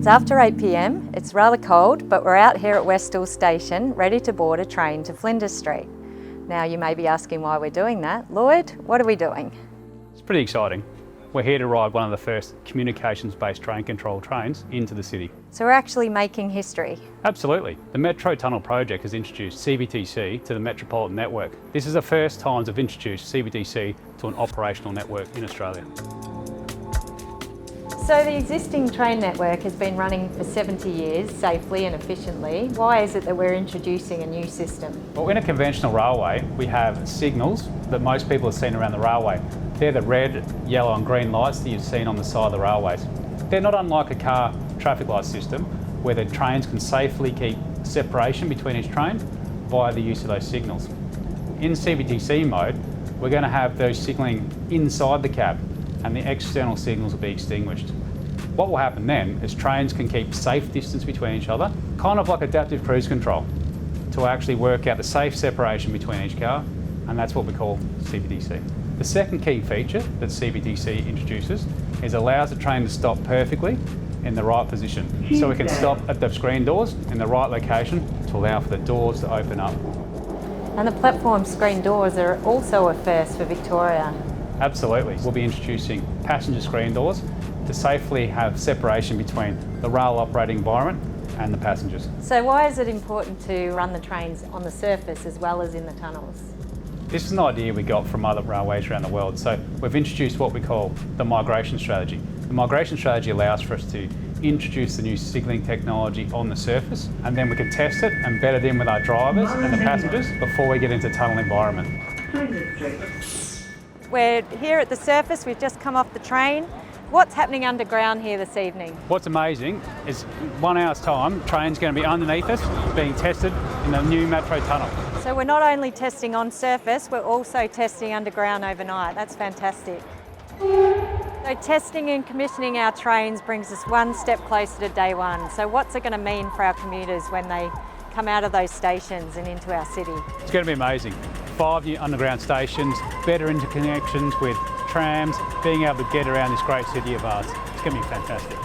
It's after 8 p.m, it's rather cold, but we're out here at Westall Station, ready to board a train to Flinders Street. Now you may be asking why we're doing that. Lloyd, what are we doing? It's pretty exciting. We're here to ride one of the first communications-based train control trains into the city. So we're actually making history. Absolutely. The Metro Tunnel project has introduced CBTC to the Metropolitan Network. This is the first time they've introduced CBTC to an operational network in Australia. So the existing train network has been running for 70 years, safely and efficiently. Why is it that we're introducing a new system? Well, in a conventional railway, we have signals that most people have seen around the railway. They're the red, yellow and green lights that you've seen on the side of the railways. They're not unlike a car traffic light system where the trains can safely keep separation between each train via the use of those signals. In CBTC mode, we're going to have those signalling inside the cab and the external signals will be extinguished. What will happen then is trains can keep safe distance between each other, kind of like adaptive cruise control, to actually work out the safe separation between each car, and that's what we call CBTC. The second key feature that CBTC introduces is allows the train to stop perfectly in the right position. So we can stop at the screen doors in the right location to allow for the doors to open up. And the platform screen doors are also a first for Victoria. Absolutely. We'll be introducing passenger screen doors to safely have separation between the rail operating environment and the passengers. So why is it important to run the trains on the surface as well as in the tunnels? This is an idea we got from other railways around the world. So we've introduced what we call the migration strategy. The migration strategy allows for us to introduce the new signalling technology on the surface, and then we can test it and bed it in with our drivers and the passengers before we get into tunnel environment. We're here at the surface, we've just come off the train. What's happening underground here this evening? What's amazing is 1 hour's time, train's going to be underneath us, being tested in the new Metro Tunnel. So we're not only testing on surface, we're also testing underground overnight. That's fantastic. So testing and commissioning our trains brings us one step closer to day one. So what's it going to mean for our commuters when they come out of those stations and into our city? It's going to be amazing. 5 new underground stations, better interconnections with trams, being able to get around this great city of ours. It's going to be fantastic.